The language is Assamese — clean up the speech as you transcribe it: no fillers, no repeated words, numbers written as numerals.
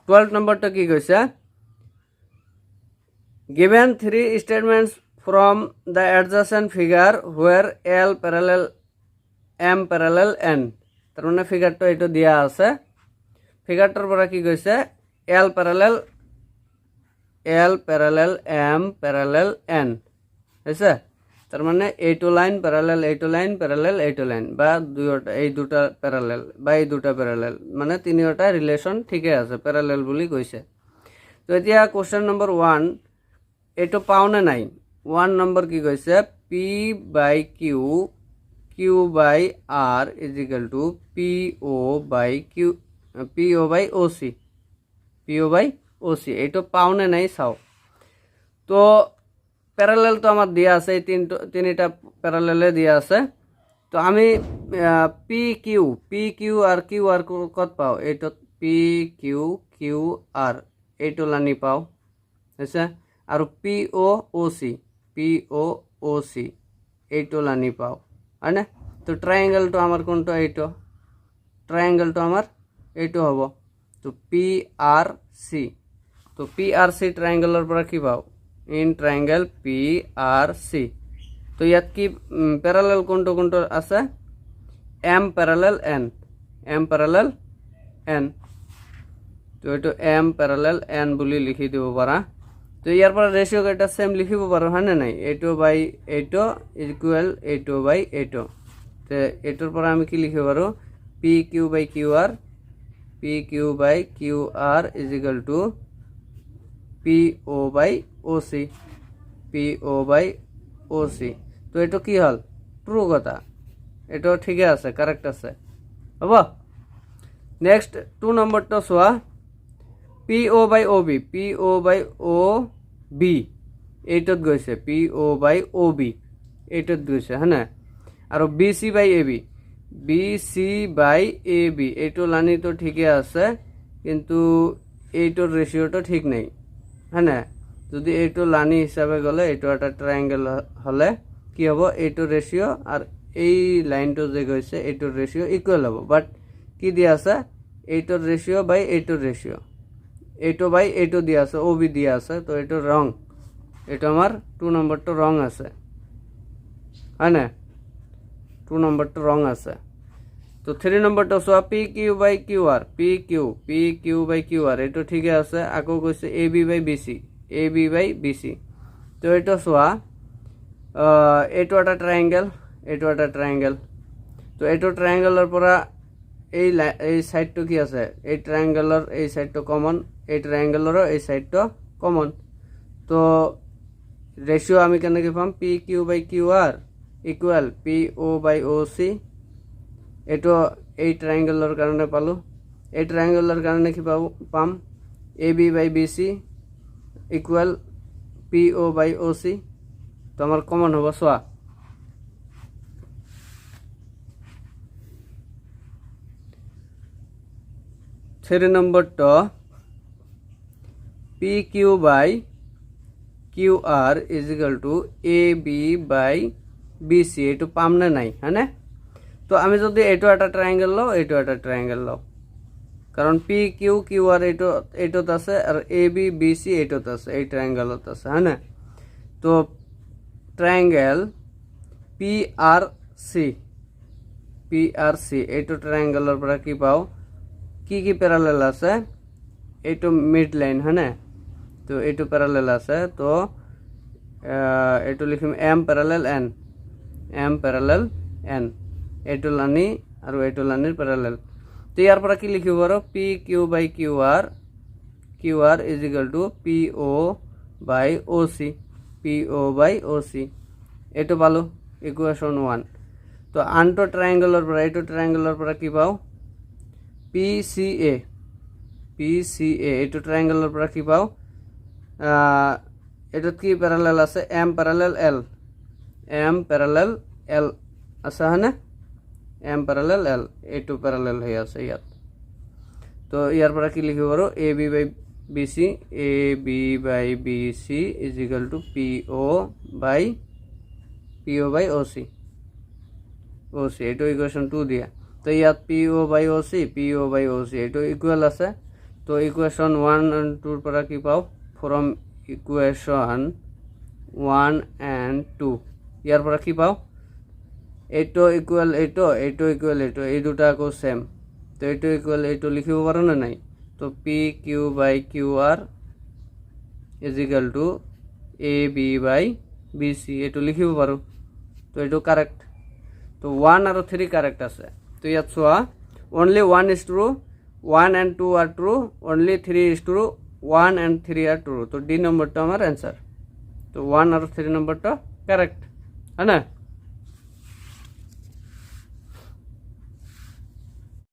12 নম্বৰটো কি কৈছে given three statements from the adjacent figure where L parallel M parallel N তার মানে ফিগারটা এটা দিয়া আছে ফিগারটার পরে কি কইছে L parallel M parallel N হইছে তার মানে A2 line parallel A2 line parallel A2 line বা এই দুটা প্যারালাল বা এই দুটা প্যারালাল মানে তিনিওটা রিলেশন ঠিকই আছে প্যারালাল বলি কইছে তো এতিয়া কোশ্চেন নম্বর 1 এটো পাওনে নাই 1 নম্বর কি কইছে P/Q Q/R is equal to PO/OC এটো পাওনে নাই চাও তো প্যারালাল তো আমার দিয়া আছে তিনটা প্যারালালে দিয়া আছে তো আমি PQ আর QR কত পাও এটো PQ QR এটো লানি পাও হইছে আর POOC এইটো লানি পাও হয়নে তো ট্রায়াঙ্গেলটো আমার কোনটো এইটো ট্রায়াঙ্গেলটো আমার এইটো হব তো PRC তো PRC ট্ৰায়াঙ্গেলৰ পৰা কি পাও ইন ট্রায়াঙ্গেল PRC তো ইয়াত কি প্যারালাল কোনটো আছে M parallel N তো এটো M parallel N বুলি লিখি দিব পারা তো ইয়ার পর রেশিও এটা সেম লিখিব পারো হ্যাঁ নাই A2 বাই A2 ইকুয়াল A2 বাই A2 তো এটার পর আমি কি লিখতে পারো PQ by QR is equal to PO by OC তো এটা কি হল ট্রু কথা এটা ঠিক আছে কারেক্ট আছে হবো নেক্সট 2 নম্বরটা সোয়া PO বাই OB এইটত গৈছে PO বাই OB এইটত গৈছে হ্যাঁ আর BC বাই AB এইটো লানি তো ঠিকই আছে কিন্তু এইটোর রেশিওটা ঠিক নাই হ্যাঁ যদি এইটো লানি হিসাবে গলে এইটো একটা ট্রায়াঙ্গেল হলে কি হবো এইটোর রেশিও আর এই লাইনটো যে গৈছে এইটোর রেশিও ইকুয়াল হবো বাট কি দিয়া আছে এইটোর রেশিও বাই এইটোর রেশিও এইটো বাই এইটো দিয়া আছে OB দিয়া আছে তো এইটো রং এটা আমার 2 নম্বরটা রং আছে হ্যাঁ 2 নম্বরটা রং আছে তো 3 নম্বরটা সোয়া PQ বাই QR এটা ঠিক আছে আকো কইছে AB বাই BC তো এটা সোয়া এইটো একটা ট্রায়াঙ্গেল তো এইটো ট্ৰায়াঙ্গেলৰ পৰা এই সাইডটো কি আছে এই ট্ৰায়াঙ্গেলৰ এই সাইডটো কমন এই ট্ৰায়াঙ্গেলৰো এই সাইডটো কমন তো রেশিও আমি কেনেকৈ পাম PQ by QR equal PO by OC এটো এই ট্ৰায়াঙ্গেলৰ কাৰণে পালো এই ট্ৰায়াঙ্গেলৰ কাৰণে কি পাম AB by BC equal PO by OC তো আমার কমন হবো সোয়া 3 নম্বরটা PQ by QR is equal to AB by BC এইটো পাম না নাই হ্যাঁ তো আমি যদি এইটো একটা ট্রায়াঙ্গেল লও এইটো একটা ট্রায়াঙ্গেল লও কারণ PQ QR এইটোত আছে আর AB BC এইটোত আছে এই ট্রায়াঙ্গেলত আছে হ্যাঁ তো ট্রায়াঙ্গেল PRC এইটো ট্ৰায়াঙ্গেলৰ পৰা কি পাও কি প্যারালাল আছে এইটো মিড লাইন হ্যাঁ তো এইটো প্যারালাল আছে তো এইটো লিখিম M parallel N এইটো লানি আৰু এইটো লানিৰ প্যাৰালাল তো ইয়াৰ পৰা কি লিখিব পাৰো PQ by QR is equal to PO by OC এইটো পালো ইকুয়েশন 1 তো আনটো ট্ৰায়াঙ্গেলৰ পৰা এইটো ট্ৰায়াঙ্গেলৰ পৰা কি পাও PCA এইটো ট্ৰায়াঙ্গেলৰ পৰা কি পাও এটোত কি প্যারালাল আছে M parallel L আছে হ্যাঁ M parallel L এইটো প্যারালাল হই আছে ইয়াত তো ইয়াৰ পৰা কি লিখিব পাৰো AB by BC is equal to PO by OC এইটো ইকুয়েশন 2 দিয়া তো ইয়াত PO বাই OC এইটো ইকুয়াল আছে তো ইকুৱেশ্যন 1 and 2 পৰা কি পাওঁ ফ্ৰম ইকুৱেশ্যন 1 and 2 ইয়াৰ পৰা কি পাওঁ এইটো ইকুৱেল এইটো ইকুৱেল এইটো এই দুটা আকৌ সেম তো এইটো ইকুৱেল এইটো লিখিব পাৰো না নাই তো P Q by Q R is equal to A B by B C এইটো লিখিব পাৰো তো এইটো কাৰেক্ট তো 1 আৰু 3 কাৰেক্ট আছে তো ইয়াত চোৱা only 1 is true 1 and 2 are true only 3 is true 1 and 3 are true তো ডি নম্বরটা আমার অ্যান্সার তো 1 আর 3 নম্বরটা কারেক্ট है ना।